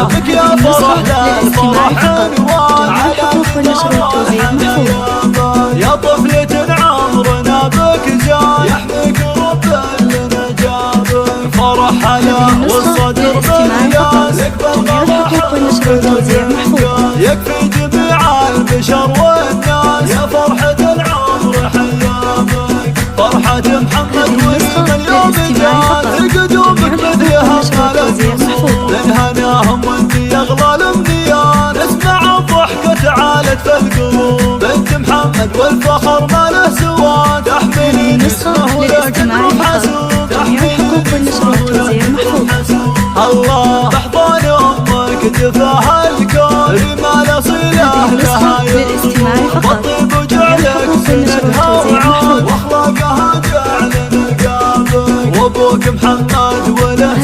جابك يا فرح للفرح عنوان على يا طفلة عمرنا بك جان يحميك رب لنا جابك فرح على والصدر بالياس يقبل يكفي جميع البشر والناس يا فرحة العمر حيابك فرحة محمد واليوم جات قدومك بديها لنهناهم وانتي اغلى الامنيات اسمع الضحكة عالت في القلوب بنت محمد والفخر ما له سوى تحملين اسمه ولك حسوب تحملين اسمه ولك حسوب الله بحضان امك جفاها الكون رمال صله لها يوم والطيب وجعلك سندها وعون واخلاقها جعل نقابك وابوك محمد وله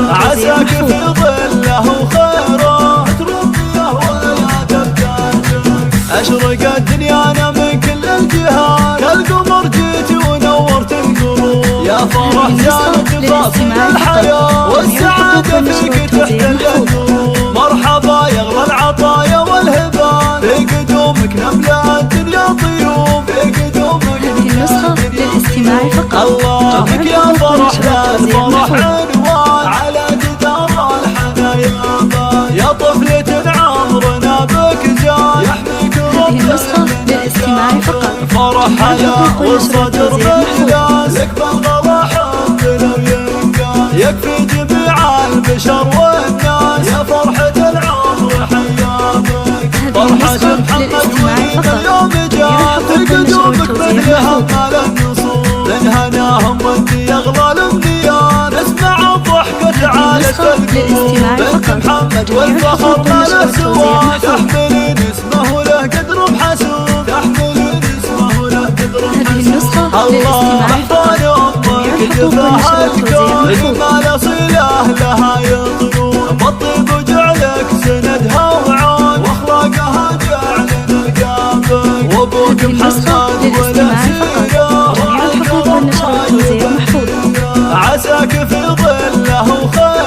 عساك في ظله وخيره تربيه ولا تبتاجك اشرقت دنيانا من كل الجهات كالقمر جيتي ونورت القلوب يا فرح جانت تفاصيل الحياه والسعاده فيك تحتل القلوب مرحبا يا اغلى العطايا والهبات في قدومك نملا الدنيا طيوب في قدومك النسخة للاستماع فقط. الله بك يا فرح للفرح عنوان على جدار الحنايا يا طفلة عمرنا بك جان يحميك رب النسخة للاستماع فقط. فرح على والصدر بالياس يقبل غلا حب لو ينقال يكفي جميع البشر والناس يا فرحة العمر حيابك فرحة محمد واليوم جات قدومك بديها مال النصوص لنهناهم وانتي اغلى الامنيات اسمع الضحكة عالت القلوب بنت محمد والفخر ما له سوى تحملين اسمه له قدر بحسوب تحملين اسمه له قدر بحسوب الله بحضان امك جفاها الكون ما صله لها يطلون والطيب وجعلك سندها وعون واخلاقها جعل نقابك وابوك محمد وله سيره الحقوق والنشر والتوزيع محفوظ عساك في ظله وخير